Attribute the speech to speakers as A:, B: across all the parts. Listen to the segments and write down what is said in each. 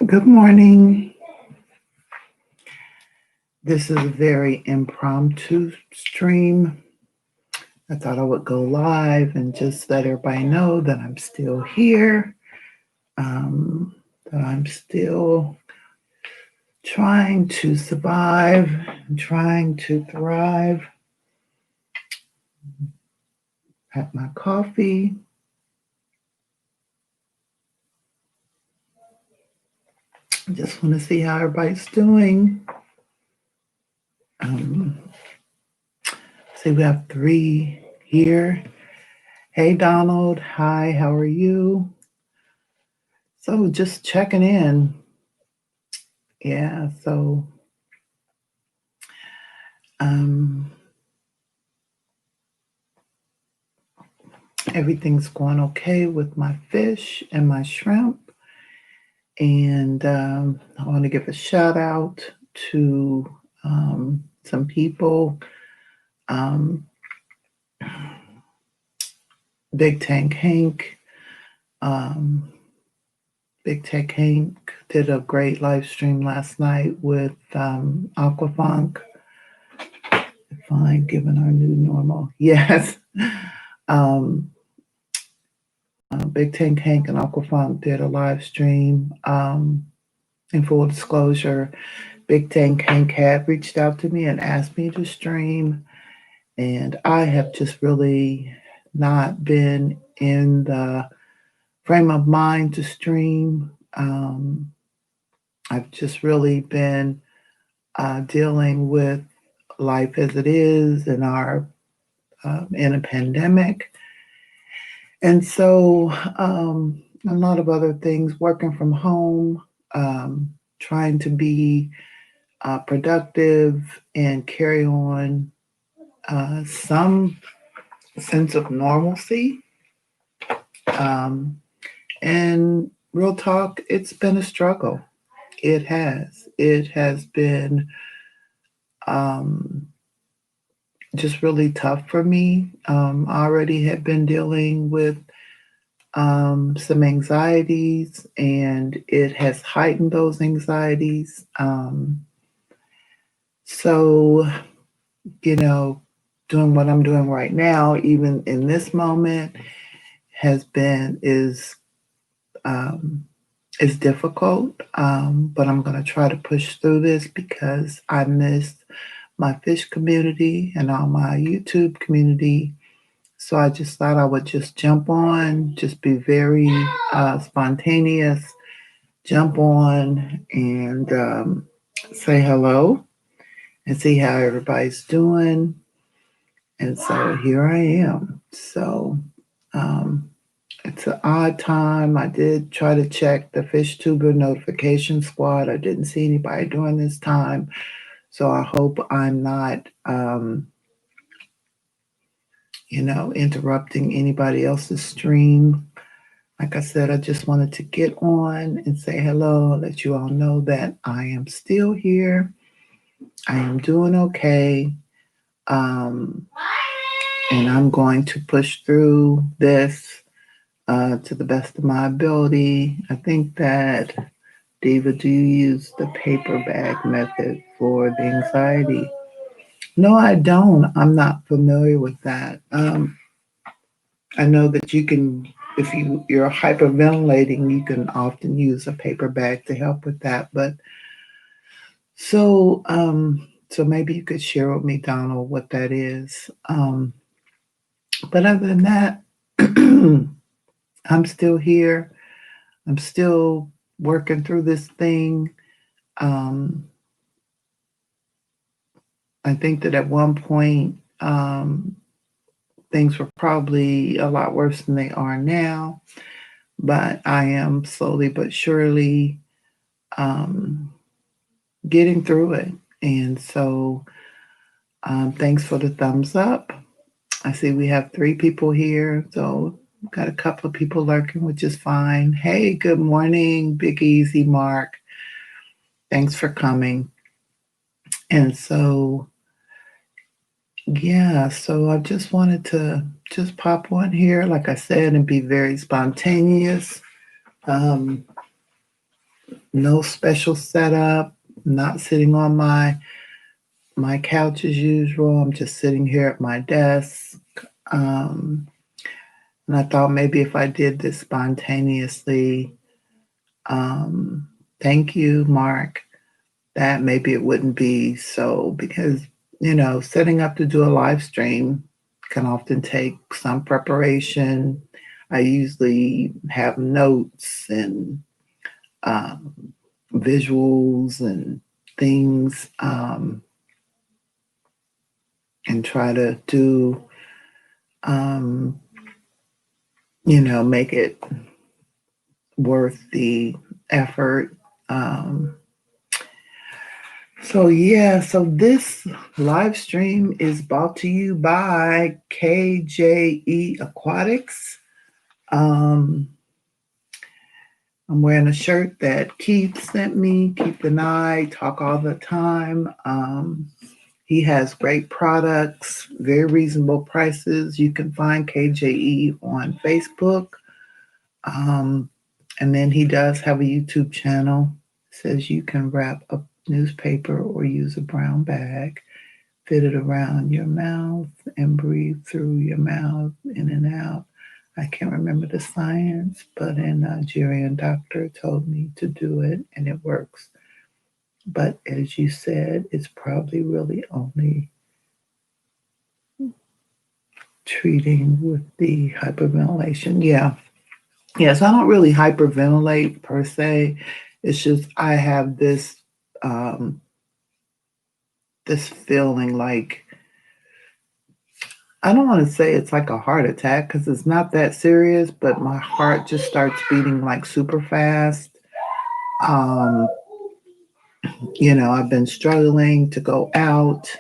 A: Good morning. This is a very impromptu stream. I thought I would go live and just let everybody know that I'm still here, that I'm still trying to survive, trying to thrive. Have my coffee. Just want to see how everybody's doing. See, we have 3 here. Hey, Donald. Hi, how are you? So just checking in. Yeah, so um, everything's going okay with my fish and my shrimp. And I want to give a shout out to some people. Um, Big Tank Hank. Big Tank Hank did a great live stream last night with Aquafunk. Fine, given our new normal. Yes. Um, Big Tank Hank and Aquafunk did a live stream. In full disclosure, Big Tank Hank had reached out to me and asked me to stream, and I have just really not been in the frame of mind to stream. I've just really been dealing with life as it is in our in a pandemic, and so a lot of other things, working from home, trying to be productive and carry on some sense of normalcy. Um, and real talk, it's been a struggle. It has. It has been um, just really tough for me. I already had been dealing with some anxieties, and it has heightened those anxieties. So, you know, doing what I'm doing right now, even in this moment, has been um, is difficult. But I'm going to try to push through this because I missed my fish community and all my YouTube community. So I just thought I would just jump on, just be very spontaneous, jump on and say hello and see how everybody's doing. And so here I am. So um, it's an odd time. I did try to check the fish tuber notification squad. I didn't see anybody during this time. So I hope I'm not, interrupting anybody else's stream. Like I said, I just wanted to get on and say hello, let you all know that I am still here. I am doing okay. Um, and I'm going to push through this to the best of my ability. I think that, Diva, do you use the paper bag method for the anxiety? No, I don't. I'm not familiar with that. I know that you can, if you're hyperventilating, you can often use a paper bag to help with that. But so maybe you could share with me, Donald, what that is. But other than that, I'm still here. I'm still working through this thing. Um, I think that at one point, things were probably a lot worse than they are now, but I am slowly but surely um, getting through it. And so, thanks for the thumbs up. I see we have 3 people here, so got a couple of people lurking, which is fine. Hey, good morning, Big Easy Mark. Thanks for coming. And so, yeah, so I just wanted to just pop on here, like I said, and be very spontaneous. Um, No special setup, not sitting on my couch as usual. I'm just sitting here at my desk. Um, and I thought maybe if I did this spontaneously, um, thank you, Mark, that maybe it wouldn't be so because, setting up to do a live stream can often take some preparation. I usually have notes and um, visuals and things, and try to do, um, make it worth the effort. Um, so, yeah, so this live stream is brought to you by KJE Aquatics. Um, I'm wearing a shirt that Keith sent me. Keith and I talk all the time. He has great products, very reasonable prices. You can find KJE on Facebook. Um, and then he does have a YouTube channel. It says you can wrap a newspaper or use a brown bag, fit it around your mouth, and breathe through your mouth in and out. I can't remember the science, but a Nigerian doctor told me to do it, and it works. But as you said, it's probably really only treating with the hyperventilation. Yeah. Yes, I don't really hyperventilate per se. It's just I have um this feeling like I don't want to say it's like a heart attack because it's not that serious, but my heart just starts beating like super fast. Um, I've been struggling to go out,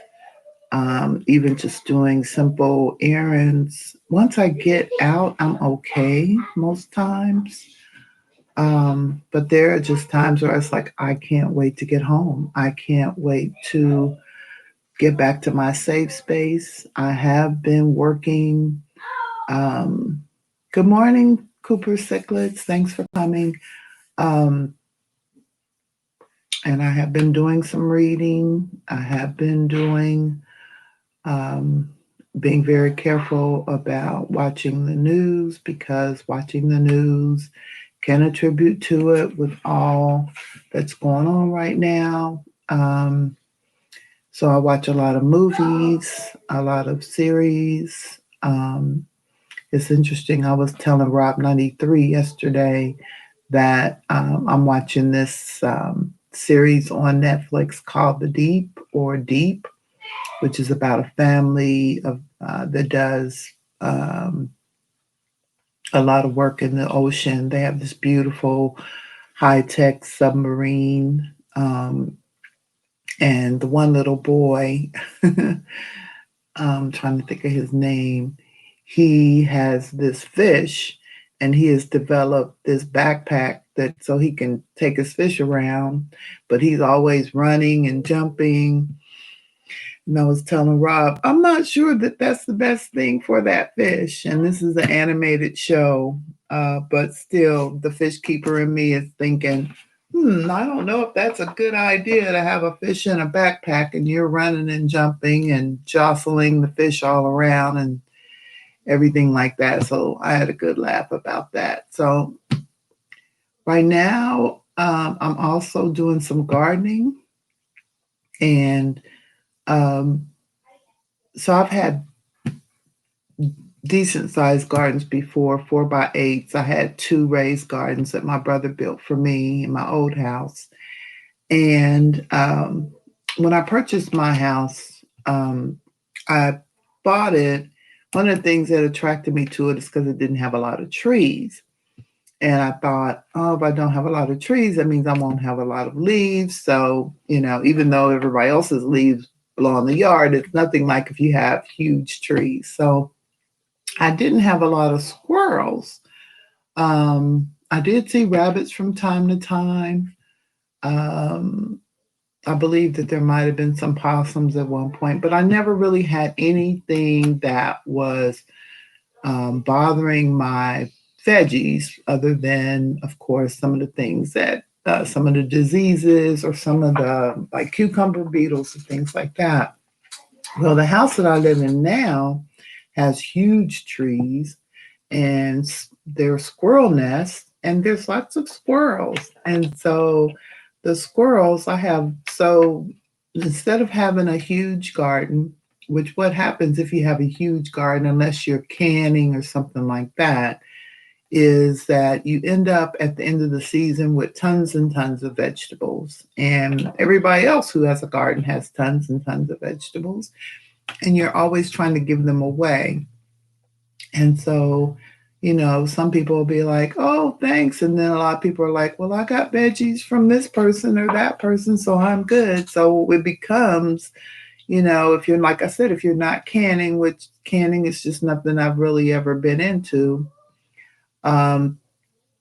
A: even just doing simple errands. Once I get out, I'm okay most times. But there are just times where it's like, I can't wait to get home. I can't wait to get back to my safe space. I have been working. Um, Good morning, Cooper Sicklets. Thanks for coming. Um, and I have been doing some reading. I have been doing, um, being very careful about watching the news because watching the news can attribute to it with all that's going on right now. So I watch a lot of movies, a lot of series. It's interesting. I was telling Rob 93 yesterday that I'm watching this series on Netflix called The Deep or Deep, which is about a family that does a lot of work in the ocean. They have this beautiful high tech submarine. And the one little boy, I'm trying to think of his name, he has this fish and he has developed this backpack that so he can take his fish around, but he's always running and jumping. And I was telling Rob, I'm not sure that that's the best thing for that fish. And this is an animated show, but still, the fish keeper in me is thinking, I don't know if that's a good idea to have a fish in a backpack and you're running and jumping and jostling the fish all around and everything like that. So I had a good laugh about that. So right now, I'm also doing some gardening. And um, so I've had decent sized gardens before, 4x8s. I had two raised gardens that my brother built for me in my old house. And when I purchased my house, I bought it. One of the things that attracted me to it is because it didn't have a lot of trees. And I thought, oh, if I don't have a lot of trees, that means I won't have a lot of leaves. So, even though everybody else's leaves blow in the yard, it's nothing like if you have huge trees. So I didn't have a lot of squirrels. I did see rabbits from time to time. Um, I believe that there might have been some possums at one point, but I never really had anything that was bothering my veggies, other than, of course, some of the things that some of the diseases or some of the like cucumber beetles and things like that. Well, the house that I live in now has huge trees and there are squirrel nests and there's lots of squirrels. And so the squirrels I have, so instead of having a huge garden, which what happens if you have a huge garden, unless you're canning or something like that, is that you end up at the end of the season with tons and tons of vegetables. And everybody else who has a garden has tons and tons of vegetables. And you're always trying to give them away. And so, some people will be like, oh, thanks. And then a lot of people are like, well, I got veggies from this person or that person, so I'm good. So it becomes, if you're, like I said, if you're not canning, which canning is just nothing I've really ever been into, um,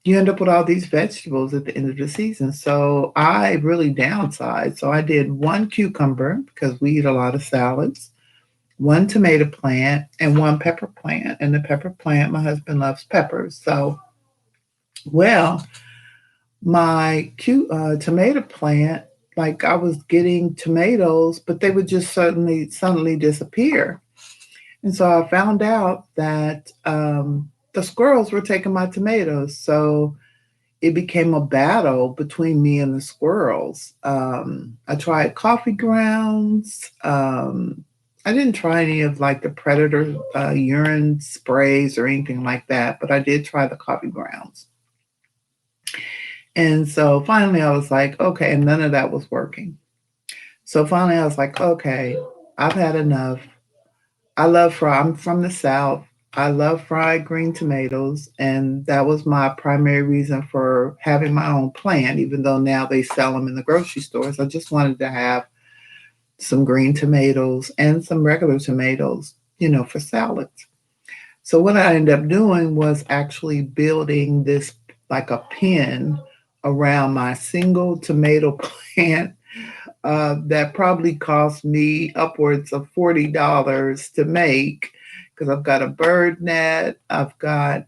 A: you end up with all these vegetables at the end of the season. So I really downsized. So I did one cucumber because we eat a lot of salads, one tomato plant, and one pepper plant. And the pepper plant, my husband loves peppers. So, well, my tomato plant, like I was getting tomatoes, but they would just suddenly disappear. And so I found out that the squirrels were taking my tomatoes. So it became a battle between me and the squirrels. I tried coffee grounds. I didn't try any of like the predator urine sprays or anything like that, but I did try the coffee grounds. And so finally I was like, okay, and none of that was working. So finally I was like, okay, I've had enough. I'm from the South. I love fried green tomatoes, and that was my primary reason for having my own plant, even though now they sell them in the grocery stores. I just wanted to have some green tomatoes and some regular tomatoes, for salads. So what I ended up doing was actually building this like a pen around my single tomato plant that probably cost me upwards of $40 to make because I've got a bird net. I've got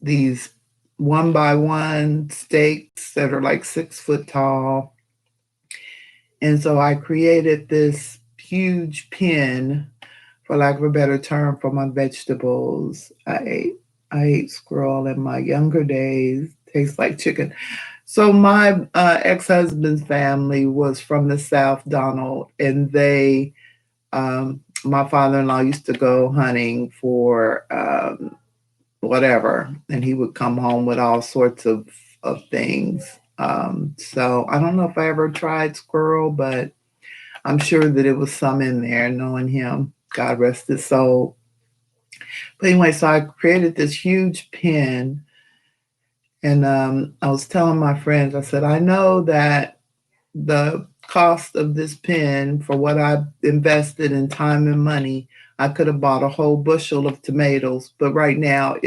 A: these one by one stakes that are like 6 foot tall. And so I created this huge pen, for lack of a better term, for my vegetables. I ate squirrel in my younger days. Tastes like chicken. So my ex-husband's family was from the South, Donald, and my father-in-law used to go hunting for whatever, and he would come home with all sorts of things. So I don't know if I ever tried squirrel, but I'm sure that it was some in there, knowing him. God rest his soul. But anyway, so I created this huge pen, and I was telling my friends, I said, I know that the cost of this pen for what I invested in time and money, I could have bought a whole bushel of tomatoes, but right now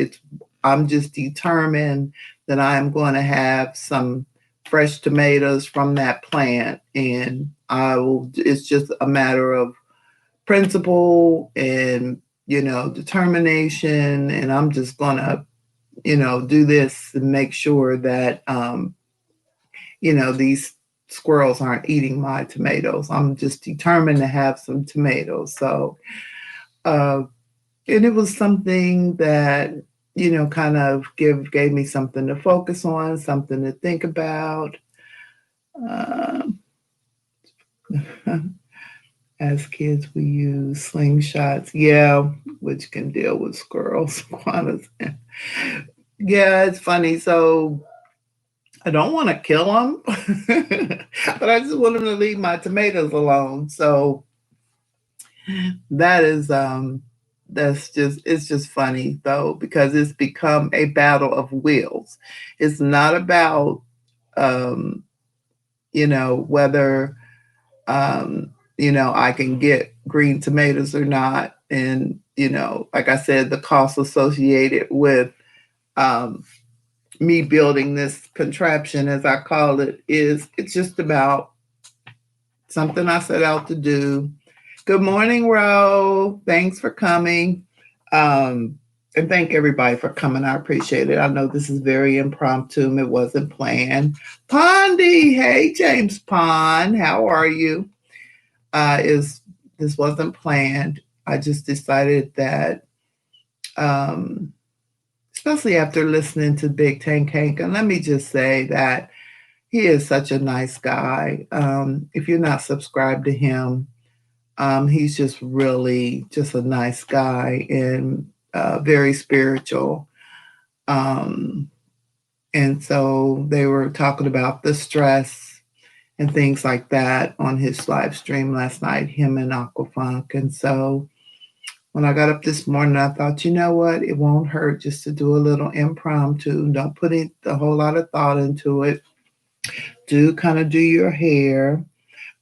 A: I'm just determined that I am going to have some fresh tomatoes from that plant, and it's just a matter of principle and determination, and I'm just going to do this and make sure that these squirrels aren't eating my tomatoes. I'm just determined to have some tomatoes. So, and it was something that, kind of gave me something to focus on, something to think about. Uh, as kids, we use slingshots, yeah, which can deal with squirrels, iguanas. Yeah, it's funny. So I don't want to kill them, but I just want them to leave my tomatoes alone. So that is it's just funny though, because it's become a battle of wills. It's not about um, whether I can get green tomatoes or not. And, like I said, the cost associated with um, me building this contraption, as I call it, it's just about something I set out to do. Good morning, Ro. Thanks for coming. Um, And thank everybody for coming. I appreciate it. I know this is very impromptu. It wasn't planned. Pondy, hey James Pond, how are you? Is This wasn't planned. I just decided that, um, especially after listening to Big Tank Hank, and let me just say that he is such a nice guy. If you're not subscribed to him, he's just really just a nice guy and very spiritual. Um, and so they were talking about the stress and things like that on his live stream last night, him and Aquafunk. And so when I got up this morning, I thought, you know what? It won't hurt just to do a little impromptu. Don't put a whole lot of thought into it. Do your hair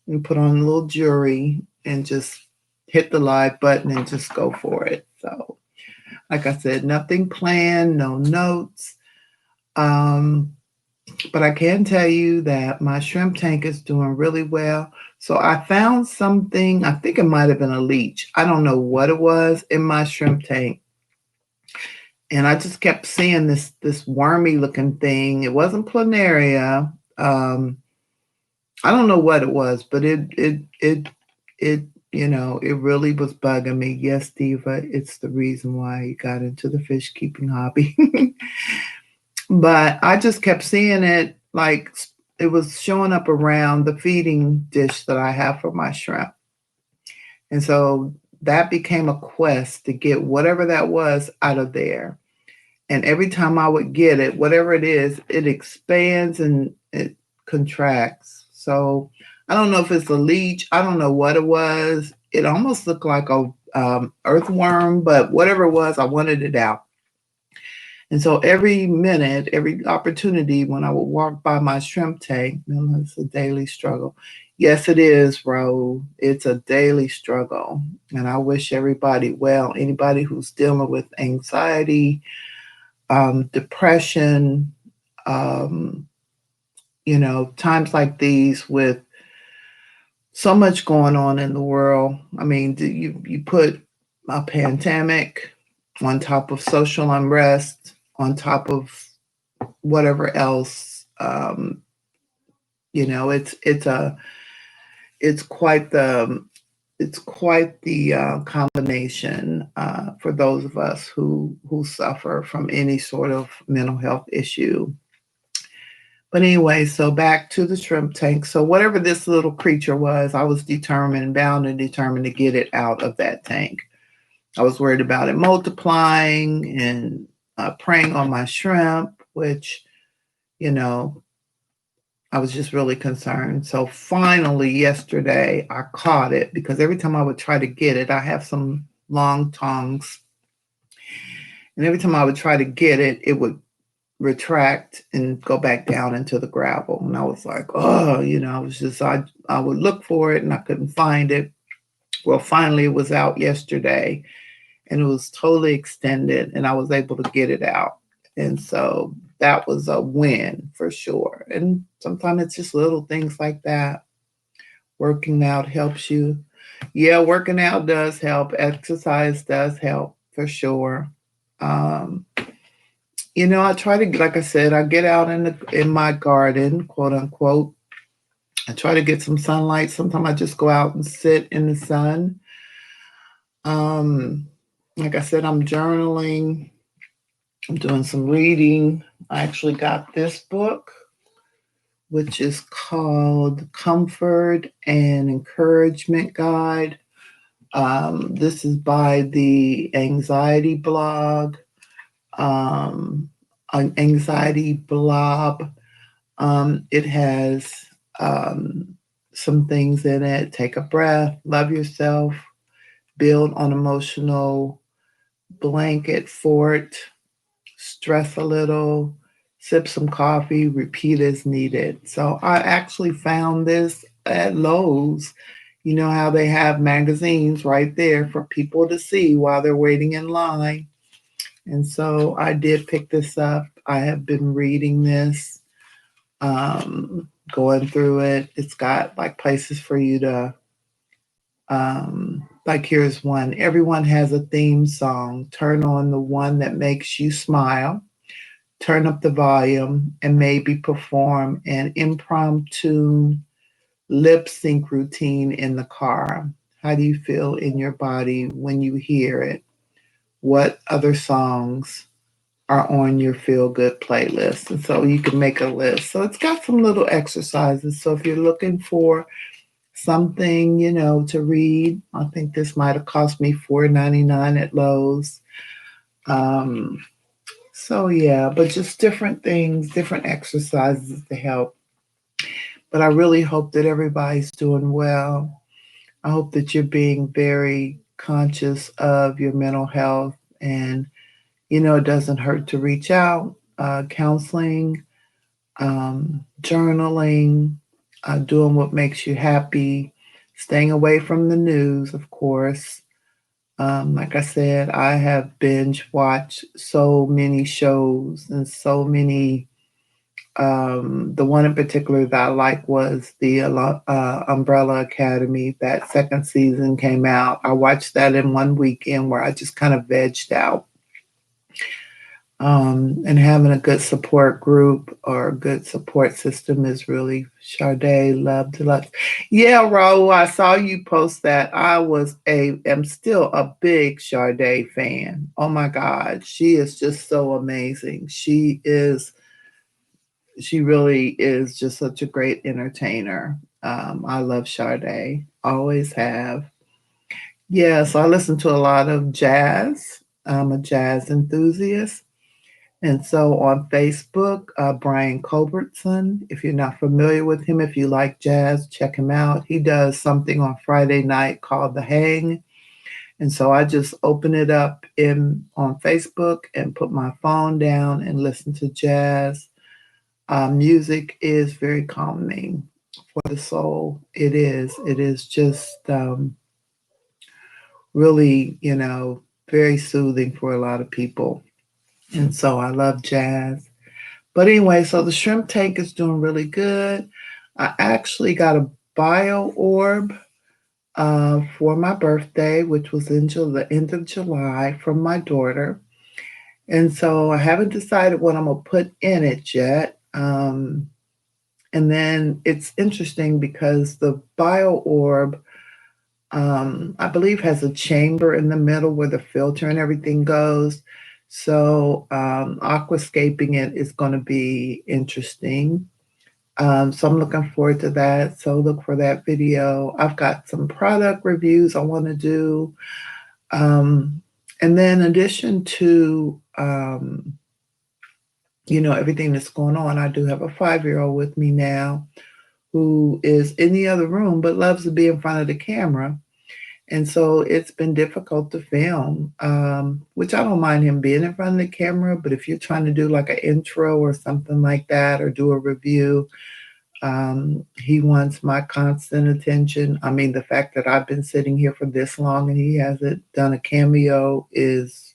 A: and put on a little jewelry and just hit the live button and just go for it. So, like I said, nothing planned, no notes. But I can tell you that my shrimp tank is doing really well. So I found something, I think it might have been a leech. I don't know what it was in my shrimp tank. And I just kept seeing this wormy looking thing. It wasn't planaria. I don't know what it was, but it it really was bugging me. Yes, Diva, it's the reason why he got into the fish keeping hobby. But I just kept seeing it, like it was showing up around the feeding dish that I have for my shrimp. And so that became a quest to get whatever that was out of there. And every time I would get it, whatever it is, it expands and it contracts. So I don't know if it's a leech. I don't know what it was. It almost looked like a earthworm, but whatever it was, I wanted it out. And so every minute, every opportunity when I would walk by my shrimp tank, it's a daily struggle. Yes, it is, Ro. It's a daily struggle. And I wish everybody well. Anybody who's dealing with anxiety, depression, times like these with so much going on in the world. I mean, you put a pandemic on top of social unrest, on top of whatever else. It's quite the combination for those of us who suffer from any sort of mental health issue. But anyway, so back to the shrimp tank. So whatever this little creature was, I was bound and determined to get it out of that tank. I was worried about it multiplying and preying on my shrimp, which, I was just really concerned. So finally, yesterday, I caught it because every time I would try to get it, I have some long tongs. And every time I would try to get it, it would retract and go back down into the gravel. And I was like, oh, I would look for it and I couldn't find it. Well, finally, it was out yesterday and it was totally extended and I was able to get it out. And so that was a win for sure. And sometimes it's just little things like that. Working out helps you. Yeah, working out does help. Exercise does help for sure. I try to, like I said, I get out in my garden, quote unquote. I try to get some sunlight. Sometimes I just go out and sit in the sun. Like I said, I'm journaling. I'm doing some reading. I actually got this book, which is called Comfort and Encouragement Guide. This is by the Anxiety blog, an Anxiety Blob. It has some things in it. Take a breath, love yourself, build on emotional blanket fort, stress a little, sip some coffee, repeat as needed. So I actually found this at Lowe's. You know how they have magazines right there for people to see while they're waiting in line. And so I did pick this up. I have been reading this, going through it. It's got like places for you to Like here's one. Everyone has a theme song. Turn on the one that makes you smile. Turn up the volume and maybe perform an impromptu lip sync routine in the car. How do you feel in your body when you hear it? What other songs are on your feel good playlist? And so you can make a list. So it's got some little exercises. So if you're looking for something, to read, I think this might have cost me $4.99 at Lowe's. So yeah, but just different things, different exercises to help. But I really hope that everybody's doing well. I hope that you're being very conscious of your mental health, and it doesn't hurt to reach out. Counseling, journaling, doing what makes you happy, staying away from the news, of course. Like I said, I have binge watched so many shows and so many. The one in particular that I like was the Umbrella Academy. That second season came out. I watched that in one weekend where I just kind of vegged out. And having a good support group or a good support system is really Sade, love deluxe. Yeah, Raul, I saw you post that. Am still a big Sade fan. Oh my God, she is just so amazing. She really is just such a great entertainer. I love Sade, always have. Yeah, so I listen to a lot of jazz. I'm a jazz enthusiast. And so on Facebook, Brian Culbertson, if you're not familiar with him, if you like jazz, check him out. He does something on Friday night called The Hang. And so I just open it up on Facebook and put my phone down and listen to jazz. Music is very calming for the soul. It is. It is just really, very soothing for a lot of people. And so I love jazz. But anyway, so the shrimp tank is doing really good. I actually got a bio orb for my birthday, which was in the end of July from my daughter. And so I haven't decided what I'm going to put in it yet. And then it's interesting because the bio orb, I believe, has a chamber in the middle where the filter and everything goes. So aquascaping it is going to be interesting. So I'm looking forward to that. So look for that video. I've got some product reviews I want to do. And then in addition to, everything that's going on, I do have a 5-year-old with me now who is in the other room but loves to be in front of the camera. And so it's been difficult to film, which I don't mind him being in front of the camera. But if you're trying to do like an intro or something like that, or do a review, he wants my constant attention. I mean, the fact that I've been sitting here for this long and he hasn't done a cameo is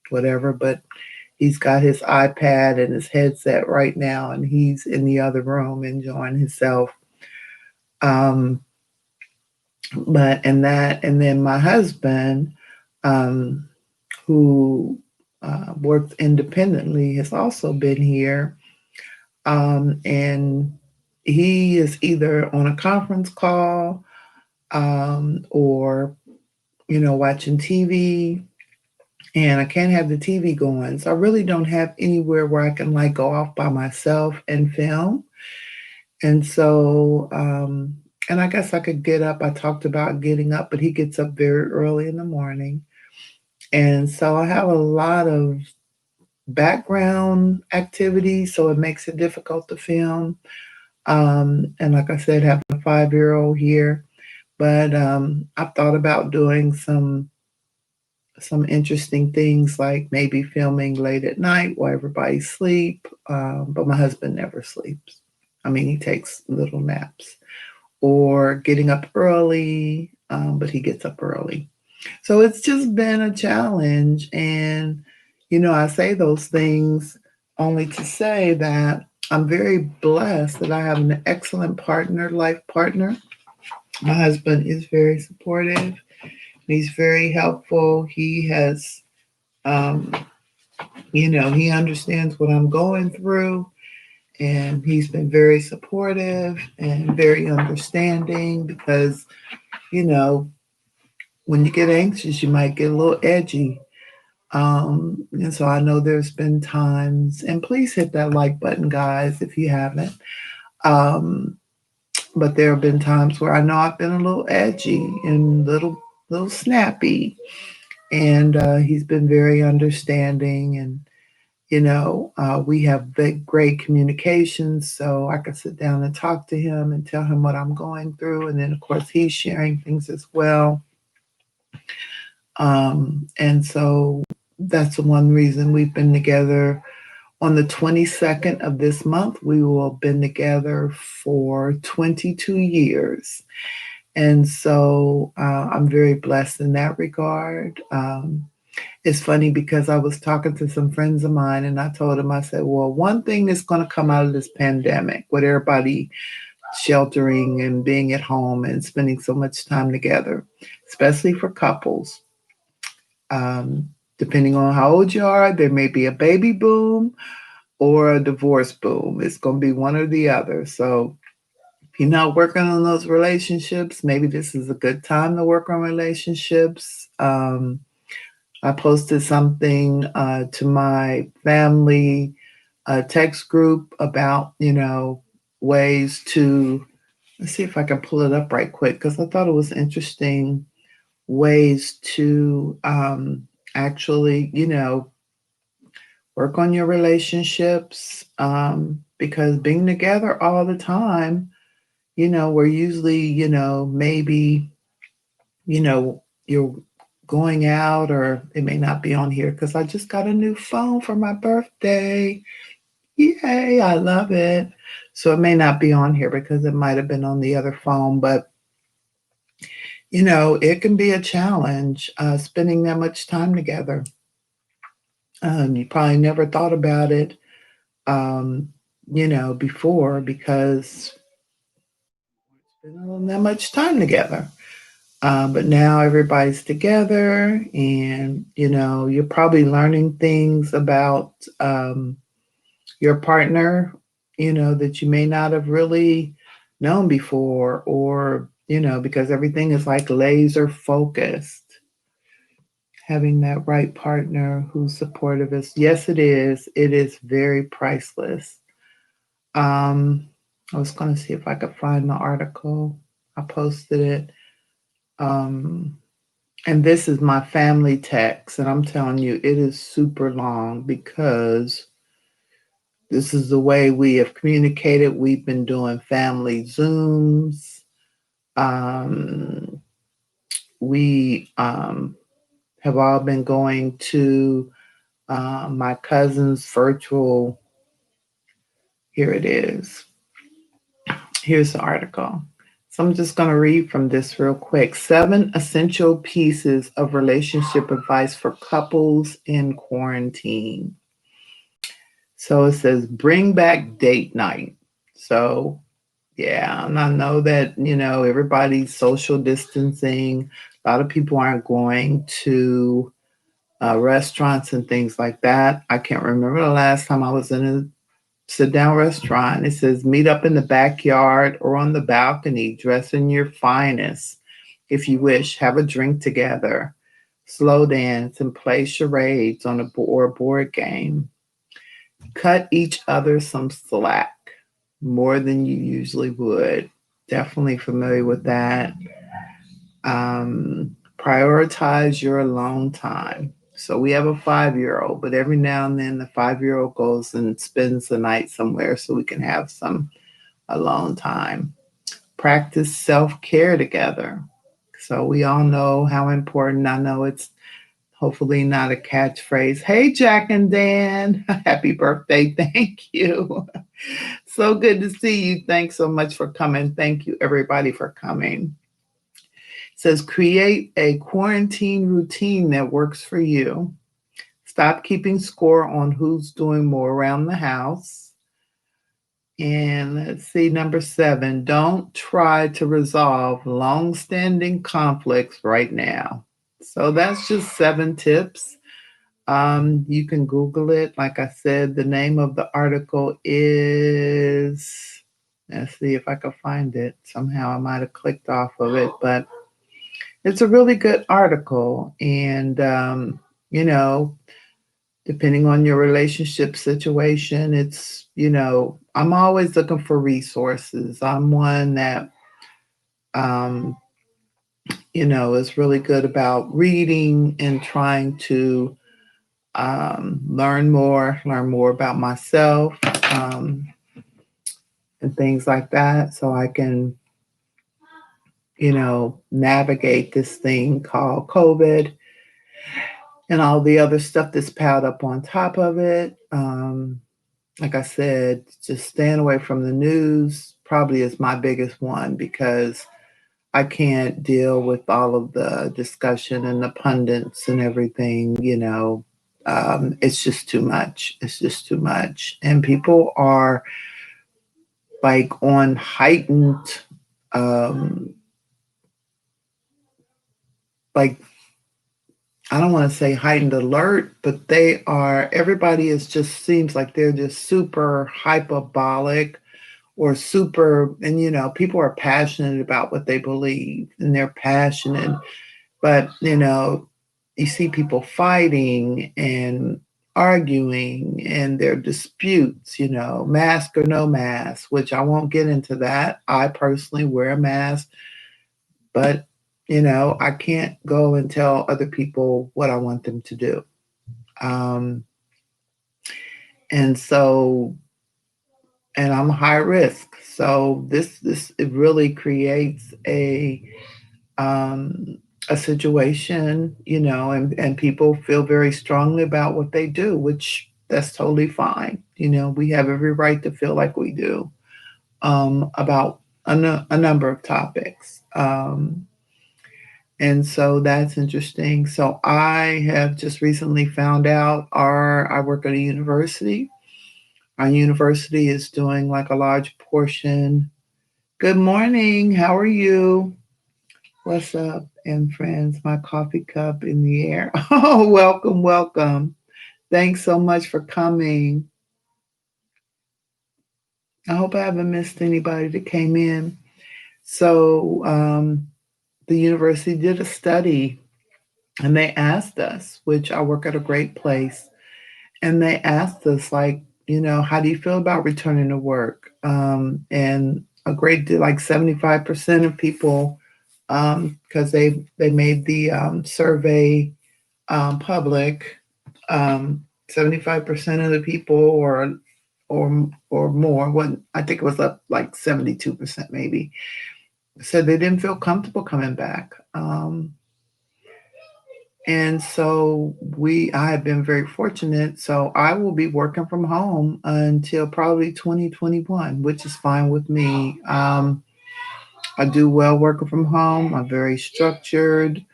A: whatever, but he's got his iPad and his headset right now, and he's in the other room enjoying himself. And then my husband, who works independently, has also been here. And he is either on a conference call or, watching TV. And I can't have the TV going. So I really don't have anywhere where I can like go off by myself and film. And so, and I guess I could get up. I talked about getting up, but he gets up very early in the morning. And so I have a lot of background activities, so it makes it difficult to film. And like I said, having a 5-year-old here. But I've thought about doing some interesting things, like maybe filming late at night while everybody's asleep. But my husband never sleeps. I mean, he takes little naps. Or getting up early, but he gets up early. So it's just been a challenge. And, I say those things only to say that I'm very blessed that I have an excellent life partner. My husband is very supportive. He's very helpful. He has, um, he understands what I'm going through, and he's been very supportive and very understanding because, you know, when you get anxious, you might get a little edgy. And so I know there's been times, and please hit that like button, guys, if you haven't. Um, but there have been times where I know I've been a little edgy and little snappy, and he's been very understanding. And we have big, great communications, so I can sit down and talk to him and tell him what I'm going through, and then of course he's sharing things as well. And so that's the one reason we've been together. On the 22nd of this month, we will have been together for 22 years. And so I'm very blessed in that regard. It's funny because I was talking to some friends of mine and I told them, I said, well, one thing that's going to come out of this pandemic with everybody sheltering and being at home and spending so much time together, especially for couples, depending on how old you are, there may be a baby boom or a divorce boom. It's going to be one or the other. So if you're not working on those relationships, maybe this is a good time to work on relationships. I posted something to my family text group about, ways to, let's see if I can pull it up right quick because I thought it was interesting ways to actually, work on your relationships because being together all the time, we're usually, maybe, you're going out, or it may not be on here because I just got a new phone for my birthday. Yay, I love it. So it may not be on here because it might have been on the other phone, but it can be a challenge spending that much time together. You probably never thought about it, um, before because we spend that much time together. But now everybody's together, and you're probably learning things about your partner, that you may not have really known before, or because everything is like laser focused. Having that right partner who's supportive is, yes, it is. It is very priceless. Um, I was going to see if I could find the article. I posted it. Um, And this is my family text, and I'm telling you, it is super long because this is the way we have communicated. We've been doing family Zooms. Um, we have all been going to my cousin's virtual. Here it is. Here's the article. So I'm just going to read from this real quick. 7 essential pieces of relationship advice for couples in quarantine. So it says bring back date night. So yeah, and I know that, everybody's social distancing. A lot of people aren't going to restaurants and things like that. I can't remember the last time I was in a sit down restaurant. It says meet up in the backyard or on the balcony, dress in your finest. If you wish, have a drink together, slow dance, and play charades on a board game. Cut each other some slack more than you usually would. Definitely familiar with that. Prioritize your alone time. So we have a 5-year-old, but every now and then the 5-year-old goes and spends the night somewhere so we can have some alone time. Practice self care together. So we all know how important. I know it's hopefully not a catchphrase. Hey, Jack and Dan, happy birthday. Thank you. So good to see you. Thanks so much for coming. Thank you, everybody, for coming. It says create a quarantine routine that works for you. Stop keeping score on who's doing more around the house. And let's see, number 7, don't try to resolve long-standing conflicts right now. So that's just 7 tips. You can Google it. Like I said, the name of the article is, let's see if I can find it. Somehow I might have clicked off of it, but it's a really good article. And, you know, depending on your relationship situation, I'm always looking for resources. I'm one that, um, is really good about reading and trying to learn more about myself, um, and things like that, so I can, navigate this thing called COVID and all the other stuff that's piled up on top of it. Like I said, just staying away from the news probably is my biggest one because I can't deal with all of the discussion and the pundits and everything, it's just too much. It's just too much. And people are like on heightened, um, like, I don't want to say heightened alert, but everybody is just seems like they're just super hyperbolic or super, and people are passionate about what they believe and they're passionate. But, you see people fighting and arguing and their disputes, mask or no mask, which I won't get into that. I personally wear a mask, but, I can't go and tell other people what I want them to do. Um, and so, and I'm high risk. So it really creates um, a situation, and people feel very strongly about what they do, which that's totally fine. We have every right to feel like we do, about a number of topics. And so that's interesting. So I have just recently found out I work at a university. Our university is doing like a large portion. Good morning. How are you? What's up, and friends? My coffee cup in the air. Oh, welcome, welcome. Thanks so much for coming. I hope I haven't missed anybody that came in. So, the university did a study and they asked us, which I work at a great place, and they asked us, like, how do you feel about returning to work? And a great deal, like 75% of people, because they made the survey public. 75% of the people, or more, what I think it was up like 72% maybe, said they didn't feel comfortable coming back. And so I have been very fortunate. So I will be working from home until probably 2021, which is fine with me. I do well working from home. I'm very structured.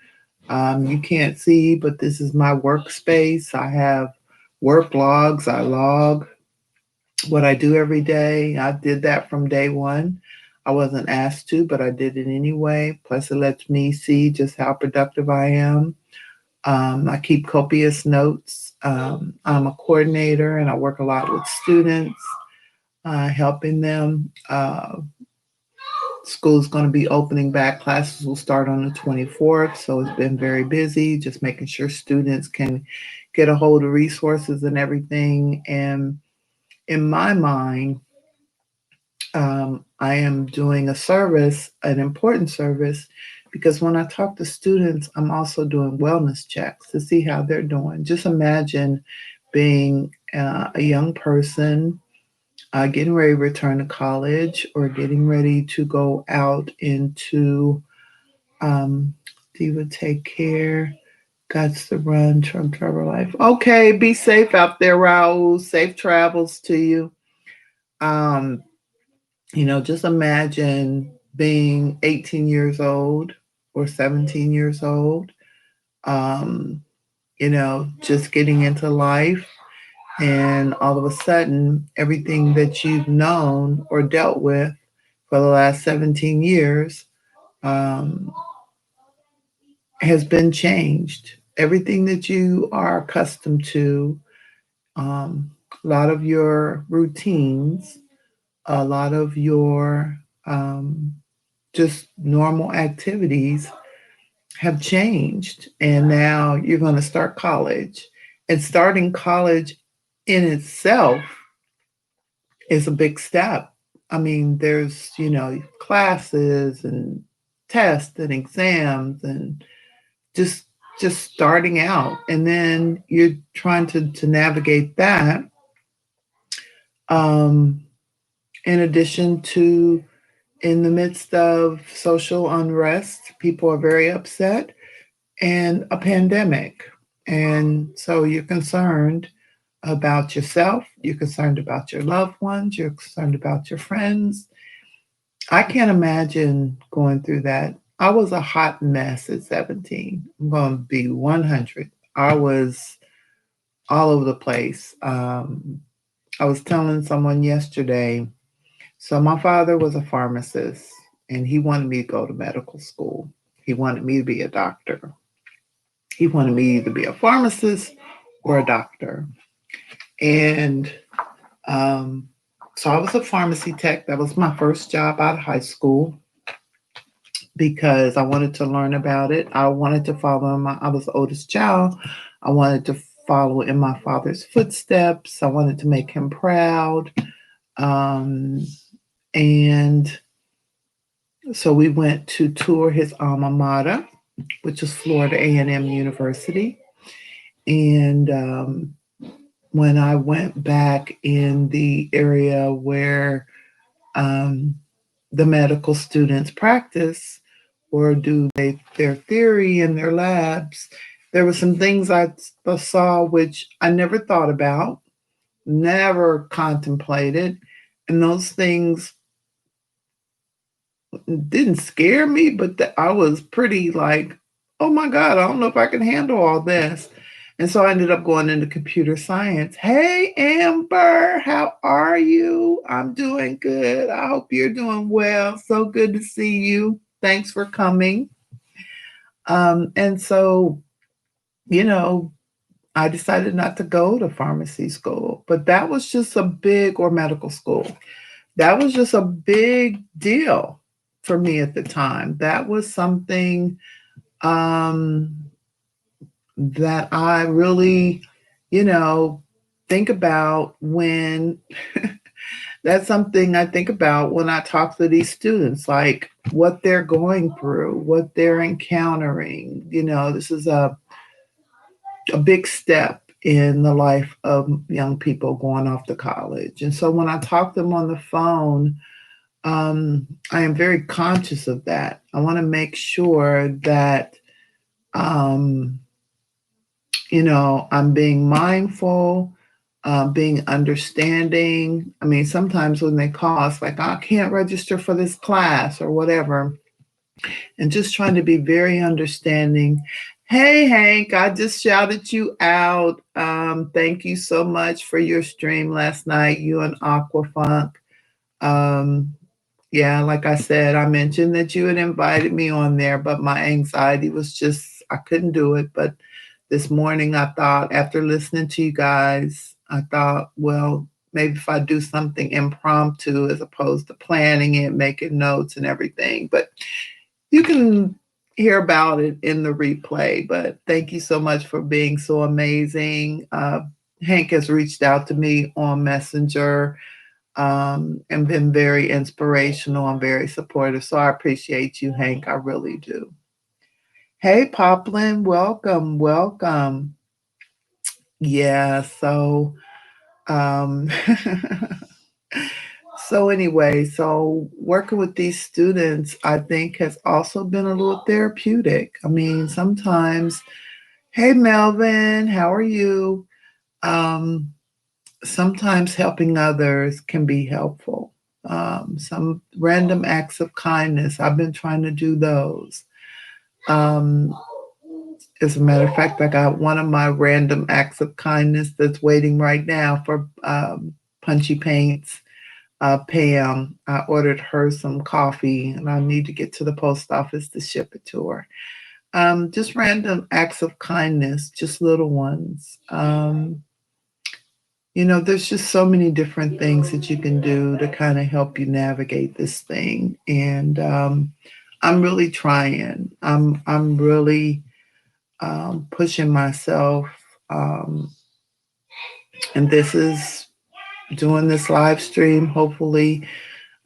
A: You can't see, but this is my workspace. I have work logs. I log what I do every day. I did that from day one. I wasn't asked to, but I did it anyway. Plus, it lets me see just how productive I am. I keep copious notes. I'm a coordinator and I work a lot with students, helping them. School's going to be opening back. Classes will start on the 24th. So it's been very busy, just making sure students can get a hold of resources and everything. And in my mind, I am doing a service, an important service, because when I talk to students, I'm also doing wellness checks to see how they're doing. Just imagine being a young person getting ready to return to college or getting ready to go out into um, Diva, take care. Gots to run, Trump travel life. Okay, be safe out there, Raul. Safe travels to you. Um, just imagine being 18 years old or 17 years old, um, just getting into life, and all of a sudden, everything that you've known or dealt with for the last 17 years, um, has been changed. Everything that you are accustomed to, a lot of your routines, a lot of your just normal activities have changed. And now you're going to start college. And starting college in itself is a big step. I mean, there's, classes and tests and exams and just just starting out. And then you're trying to navigate that, um, in addition to in the midst of social unrest, people are very upset, and a pandemic. And so you're concerned about yourself, you're concerned about your loved ones, you're concerned about your friends. I can't imagine going through that. I was a hot mess at 17. I'm going to be 100. I was all over the place. I was telling someone yesterday, so my father was a pharmacist and he wanted me to go to medical school. He wanted me to be a doctor. He wanted me to be a pharmacist or a doctor. And um, so I was a pharmacy tech. That was my first job out of high school because I wanted to learn about it. I wanted to follow I was the oldest child. I wanted to follow in my father's footsteps. I wanted to make him proud. Um, and so we went to tour his alma mater, which is Florida A&M University. And when I went back in the area where um, the medical students practice or do their theory in their labs, there were some things I saw which I never thought about, never contemplated. And those things didn't scare me, but I was pretty like, oh my God, I don't know if I can handle all this. And so I ended up going into computer science. Hey, Amber, how are you? I'm doing good. I hope you're doing well. So good to see you. Thanks for coming. And so, you know, I decided not to go to pharmacy school, but that was just a big, or medical school. That was just a big deal for me at the time. That was something um, that I really, you know, think about when that's something I think about when I talk to these students, like what they're going through, what they're encountering. This is a big step in the life of young people going off to college. And so when I talk to them on the phone, I am very conscious of that. I want to make sure that, um, I'm being mindful, being understanding. I mean, sometimes when they call, it's like, I can't register for this class or whatever. And just trying to be very understanding. Hey, Hank, I just shouted you out. Thank you so much for your stream last night, you and Aquafunk. Um, yeah, like I said, I mentioned that you had invited me on there, but my anxiety was just, I couldn't do it. But this morning, I thought, after listening to you guys, I thought, well, maybe if I do something impromptu as opposed to planning it, making notes and everything. But you can hear about it in the replay. But thank you so much for being so amazing. Hank has reached out to me on Messenger, and been very inspirational and very supportive. So I appreciate you, Hank. I really do. Hey, Poplin, welcome, welcome. Yeah, so um, so anyway, so working with these students, I think has also been a little therapeutic. I mean, sometimes, hey, Melvin, how are you? Um, Sometimes helping others can be helpful. Some random acts of kindness, I've been trying to do those. Um, as a matter of fact, I got one of my random acts of kindness that's waiting right now for Punchy Paints. Pam, I ordered her some coffee and I need to get to the post office to ship it to her. Just random acts of kindness, just little ones. There's just so many different things that you can do to kind of help you navigate this thing. And I'm really trying. I'm really pushing myself. Um, and this is doing this live stream. Hopefully,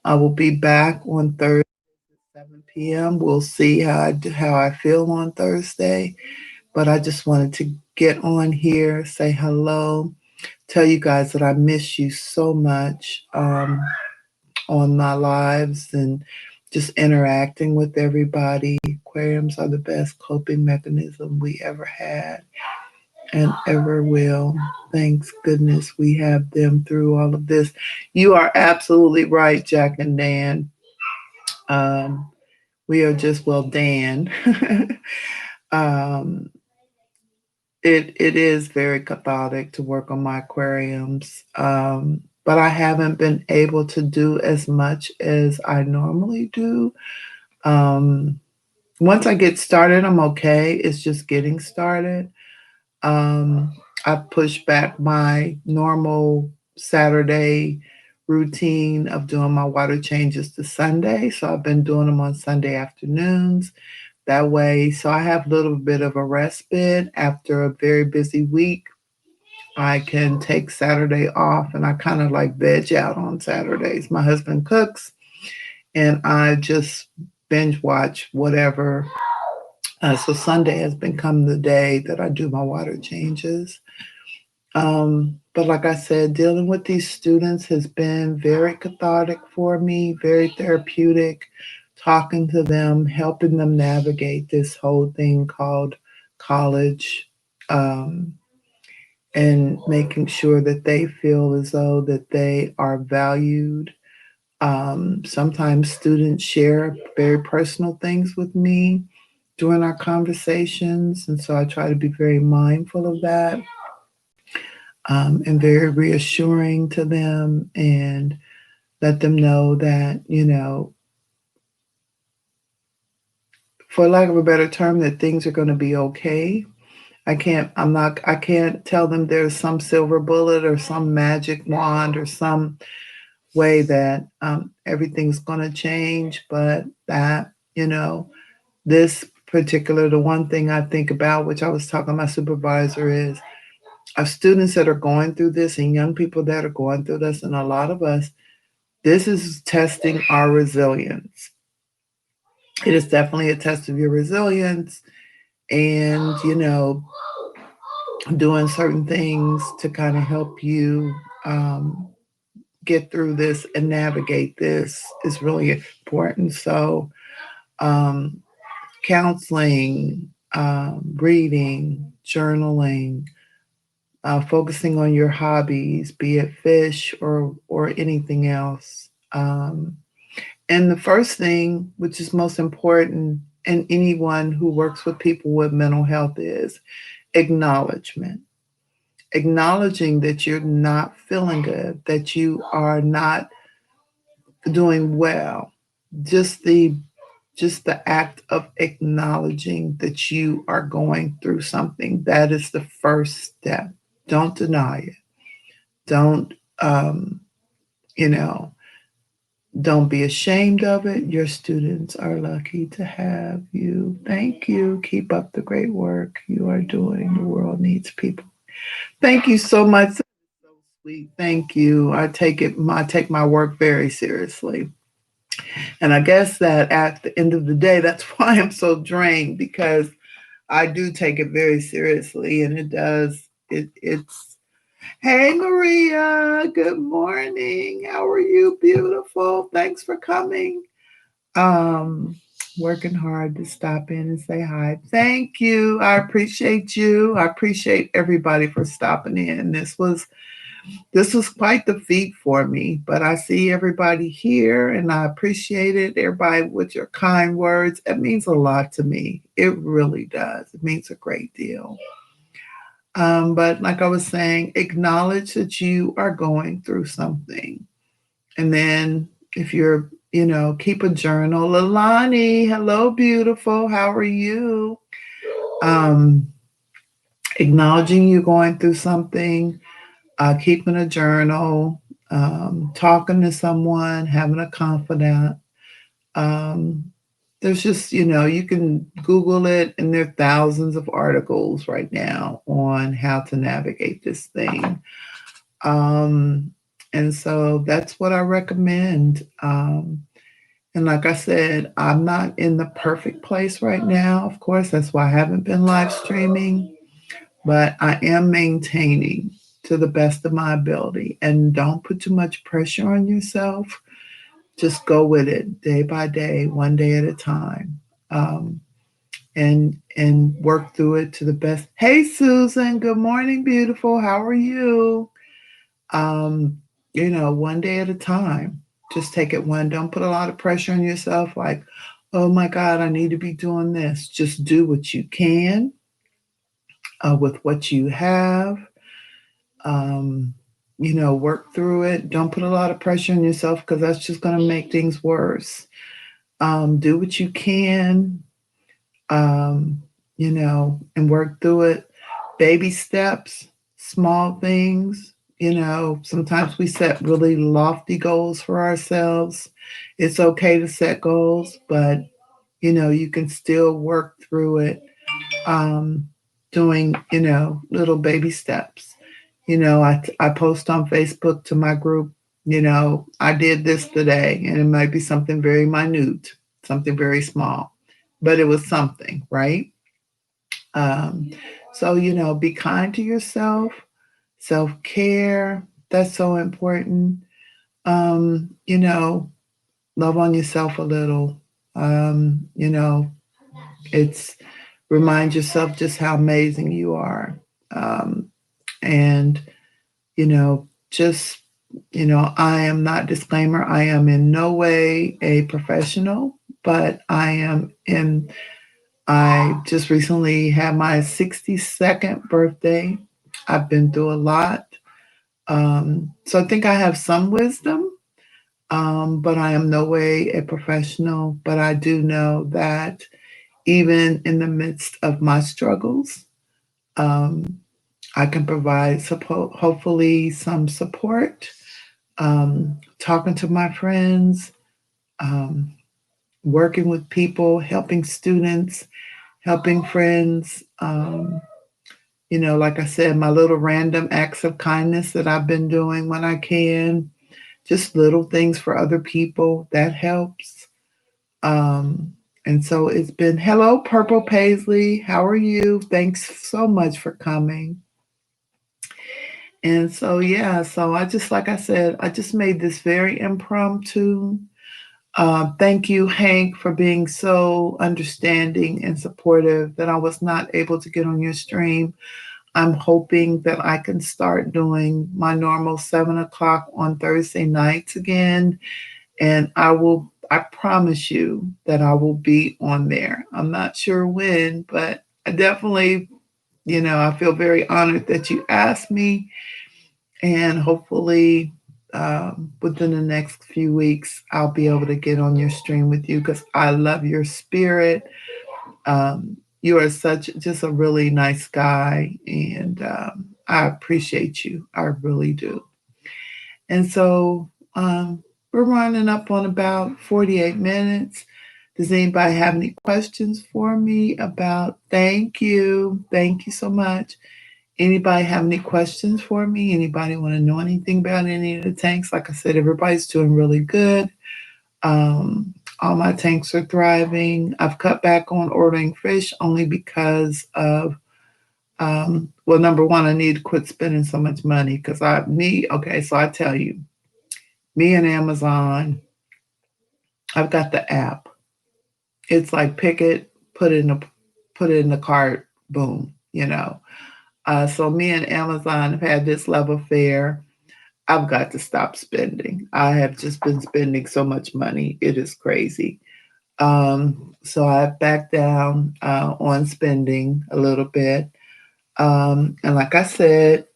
A: I will be back on Thursday at 7 p.m. We'll see how I feel on Thursday. But I just wanted to get on here, say hello, tell you guys that I miss you so much on my lives and just interacting with everybody. Aquariums are the best coping mechanism we ever had and ever will. Thanks goodness we have them through all of this. You are absolutely right, Jack and Dan. Um, we are just, well, Dan. um, it is very cathartic to work on my aquariums, but I haven't been able to do as much as I normally do. Um, Once I get started, I'm okay. It's just getting started. Um, I pushed back my normal Saturday routine of doing my water changes to Sunday. So I've been doing them on Sunday afternoons. That way, so I have a little bit of a respite after a very busy week. I can take Saturday off and I kind of like veg out on Saturdays. My husband cooks and I just binge watch whatever. So Sunday has become the day that I do my water changes. But like I said, dealing with these students has been very cathartic for me, very therapeutic. Talking to them, helping them navigate this whole thing called college, um, and making sure that they feel as though that they are valued. Sometimes students share very personal things with me during our conversations, and so I try to be very mindful of that, and very reassuring to them and let them know that, for lack of a better term, that things are going to be okay. I can't tell them there's some silver bullet or some magic wand or some way that everything's going to change, but that, this particular, the one thing I think about, which I was talking to my supervisor, is of students that are going through this and young people that are going through this, and a lot of us, this is testing our resilience. It is definitely a test of your resilience and, doing certain things to kind of help you get through this and navigate this is really important. So, um, counseling, reading, journaling, focusing on your hobbies, be it fish or anything else. And the first thing, which is most important in anyone who works with people with mental health, is acknowledgement. Acknowledging that you're not feeling good, that you are not doing well. Just the just the act of acknowledging that you are going through something, that is the first step. Don't deny it. Don't you know don't be ashamed of it. Your students are lucky to have you. Thank you. Keep up the great work you are doing. The world needs people. Thank you so much. So sweet. Thank you. I take my work very seriously. And I guess that at the end of the day, that's why I'm so drained, because I do take it very seriously, and it's hey Maria, good morning. How are you? Beautiful. Thanks for coming. Um Working hard to stop in and say hi. Thank you. I appreciate you. I appreciate everybody for stopping in. This was quite the feat for me, but I see everybody here and I appreciate it. Everybody with your kind words. It means a lot to me. It really does. It means a great deal. But like I was saying, acknowledge that you are going through something. And then if keep a journal. Lalani, hello, beautiful. How are you? Um, Acknowledging you going through something, keeping a journal, talking to someone, having a confidant. Um, there's just, you can Google it, and there are thousands of articles right now on how to navigate this thing. Um, and so that's what I recommend. And like I said, I'm not in the perfect place right now. Of course, that's why I haven't been live streaming, but I am maintaining to the best of my ability. And don't put too much pressure on yourself. Just go with it day by day, one day at a time. And work through it to the best. Hey Susan, good morning, beautiful. How are you? Um, one day at a time. Just take it one. Don't put a lot of pressure on yourself like, oh my God, I need to be doing this. Just do what you can with what you have. Um, work through it. Don't put a lot of pressure on yourself because that's just going to make things worse. Do what you can, and work through it. Baby steps, small things. Sometimes we set really lofty goals for ourselves. It's okay to set goals, but you can still work through it, um, doing little baby steps. I post on Facebook to my group. I did this today, and it might be something very minute, something very small, but it was something, right? Um, so, be kind to yourself, self care, that's so important. Um, you know, love on yourself a little. Um, you know, it's remind yourself just how amazing you are. And, just, I am not disclaimer, I am in no way a professional, but I just recently had my 62nd birthday. I've been through a lot. So I think I have some wisdom, but I am no way a professional. But I do know that even in the midst of my struggles, um, I can provide hopefully some support, talking to my friends, um, working with people, helping students, helping friends. Like I said, my little random acts of kindness that I've been doing when I can, just little things for other people that helps. And so it's been hello, Purple Paisley. How are you? Thanks so much for coming. And so, yeah, so I just, like I said, I just made this very impromptu. Thank you, Hank, for being so understanding and supportive that I was not able to get on your stream. I'm hoping that I can start doing my normal 7 o'clock on Thursday nights again. And I promise you that I will be on there. I'm not sure when, but I definitely, I feel very honored that you asked me. And hopefully, within the next few weeks, I'll be able to get on your stream with you because I love your spirit. You are such just a really nice guy, and I appreciate you. I really do. And so we're running up on about 48 minutes. Does anybody have any questions for me about? Thank you. Thank you so much. Anybody have any questions for me? Anybody want to know anything about any of the tanks? Like I said, everybody's doing really good. All my tanks are thriving. I've cut back on ordering fish only because of, well, number one, I need to quit spending so much money because okay, so I tell you, me and Amazon, I've got the app. It's like pick it, put it in the cart, boom. So me and Amazon have had this love affair. I've got to stop spending. I have just been spending so much money. It is crazy. So I've backed down on spending a little bit. And like I said,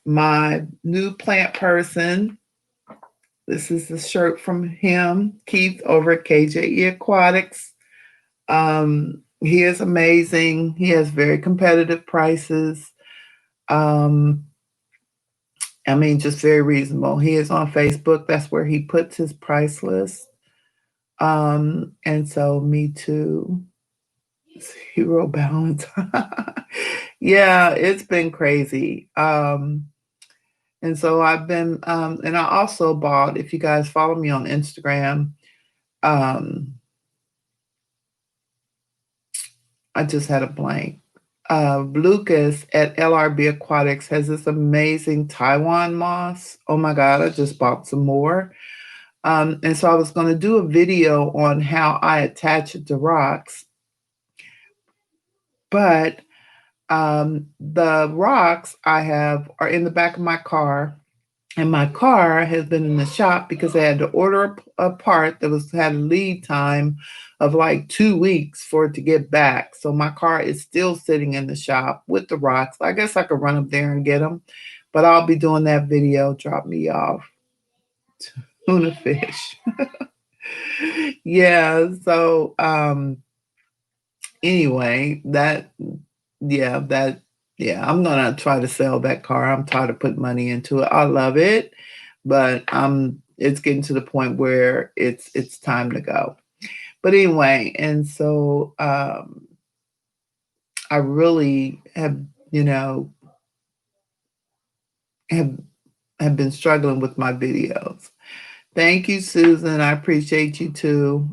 A: my new plant person, this is the shirt from him, Keith over at KJE Aquatics. He is amazing. He has very competitive prices. Um, I mean, just very reasonable. He is on Facebook. That's where he puts his price list. And so me too. Zero balance. Yeah, it's been crazy. And so I've been, and I also bought, if you guys follow me on Instagram, um, I just had a blank. Lucas at LRB Aquatics has this amazing Taiwan moss. Oh my God, I just bought some more. And so I was going to do a video on how I attach it to rocks, but the rocks I have are in the back of my car, and my car has been in the shop because I had to order a part that had a lead time of like 2 weeks for it to get back. So my car is still sitting in the shop with the rocks. I guess I could run up there and get them, but I'll be doing that video. Drop me off tuna fish. Yeah. So anyway, that yeah, I'm gonna try to sell that car. I'm tired of putting money into it. I love it, but it's getting to the point where it's time to go. But anyway, and so I really have, you know, have have been struggling with my videos. Thank you, Susan. I appreciate you too.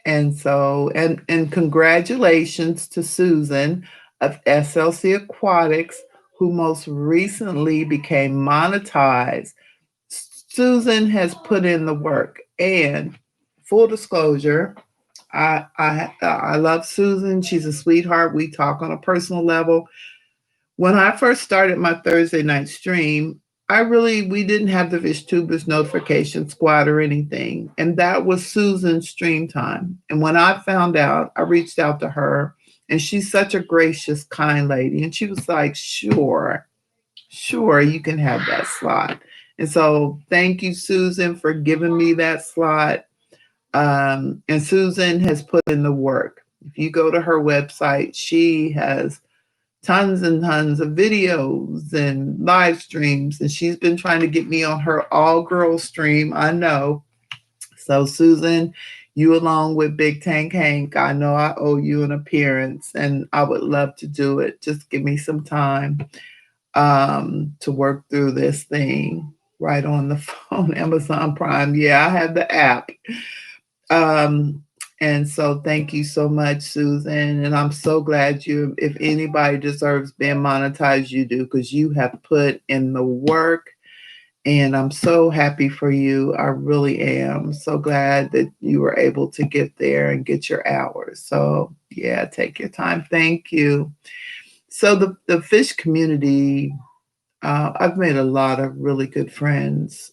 A: And so, and congratulations to Susan of SLC Aquatics, who most recently became monetized. Susan has put in the work, and full disclosure, I love Susan. She's a sweetheart. We talk on a personal level. When I first started my Thursday night stream, we didn't have the VishTubers notification squad or anything. And that was Susan's stream time. And when I found out, I reached out to her, and she's such a gracious, kind lady. And she was like, sure, you can have that slot. And so thank you, Susan, for giving me that slot. And Susan has put in the work. If you go to her website, she has tons and tons of videos and live streams, and she's been trying to get me on her all girls stream. I know. So Susan, you along with Big Tank Hank, I know I owe you an appearance, and I would love to do it. Just give me some time to work through this thing right on the phone. Amazon Prime. Yeah, I have the app. Um, and so thank you so much, Susan. And I'm so glad if anybody deserves being monetized, you do, because you have put in the work. And I'm so happy for you. I really am. So glad that you were able to get there and get your hours. So yeah, take your time. Thank you. So the fish community, I've made a lot of really good friends.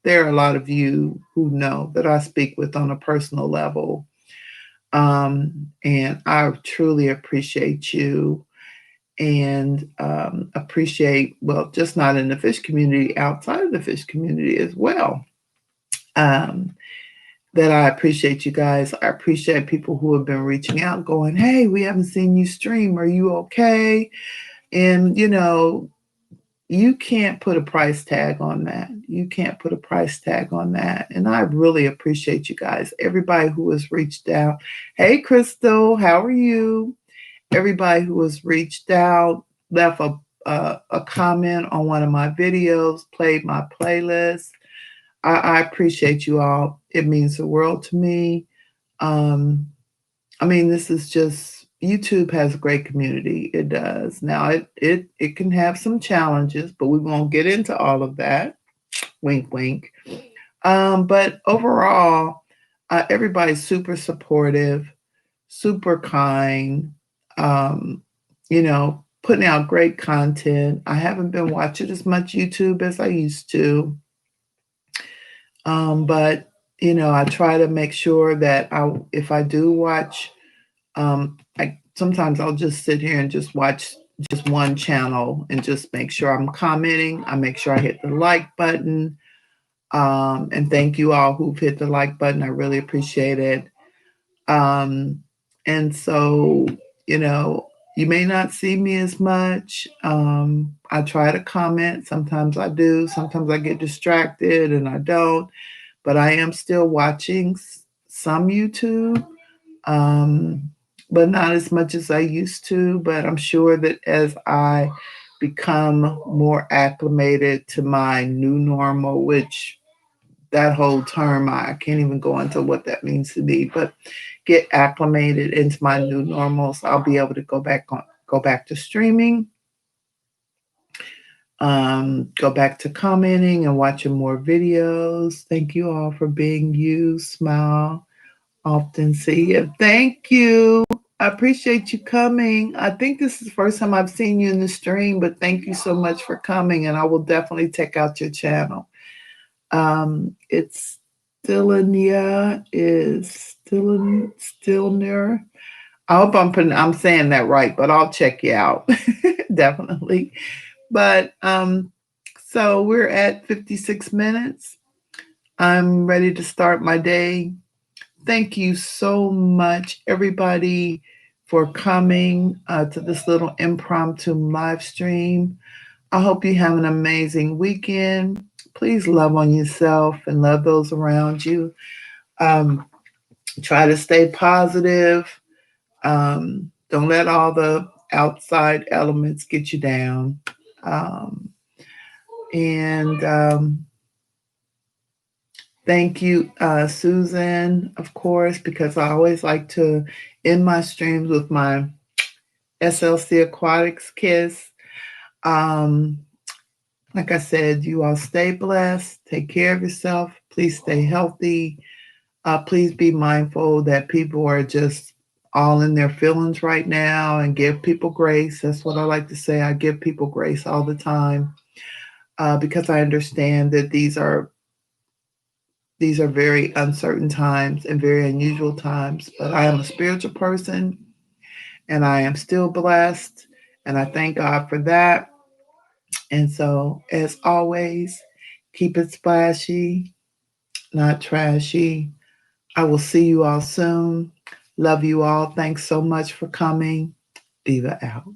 A: There are a lot of you who know that I speak with on a personal level. And I truly appreciate you, and appreciate, well, just not in the fish community, outside of the fish community as well. That I appreciate you guys. I appreciate people who have been reaching out going, hey, we haven't seen you stream. Are you okay? And, you can't put a price tag on that. You can't put a price tag on that. And I really appreciate you guys. Everybody who has reached out. Hey, Crystal, how are you? Everybody who has reached out, left a comment on one of my videos, played my playlist. I appreciate you all. It means the world to me. This is just, YouTube has a great community. It does. Now it can have some challenges, but we won't get into all of that. Wink, wink. But overall, everybody's super supportive, super kind. Putting out great content. I haven't been watching as much YouTube as I used to. But I try to make sure that if I do watch, sometimes I'll just sit here and just watch just one channel and just make sure I'm commenting. I make sure I hit the like button. And thank you all who've hit the like button. I really appreciate it. Um, and so, you know, you may not see me as much. I try to comment. Sometimes I do. Sometimes I get distracted and I don't. But I am still watching some YouTube, um, but not as much as I used to. But I'm sure that as I become more acclimated to my new normal, which that whole term, I can't even go into what that means to me, but get acclimated into my new normals, I'll be able to go back to streaming, go back to commenting and watching more videos. Thank you all for being you. Smile, often see you. Thank you. I appreciate you coming. I think this is the first time I've seen you in the stream, but thank you so much for coming, and I will definitely check out your channel. It's Stillania is Stillner. I hope I'm saying that right, but I'll check you out definitely. But so we're at 56 minutes. I'm ready to start my day. Thank you so much, everybody, for coming to this little impromptu live stream. I hope you have an amazing weekend. Please love on yourself and love those around you. Um, Try to stay positive. Don't let all the outside elements get you down. Um, and Thank you, Susan, of course, because I always like to end my streams with my SLC Aquatics kiss. Um, like I said, you all stay blessed, take care of yourself, please stay healthy. Please be mindful that people are just all in their feelings right now and give people grace. That's what I like to say. I give people grace all the time because I understand that these are very uncertain times and very unusual times. But I am a spiritual person and I am still blessed. And I thank God for that. And so, as always, keep it splashy, not trashy. I will see you all soon. Love you all. Thanks so much for coming. Diva out.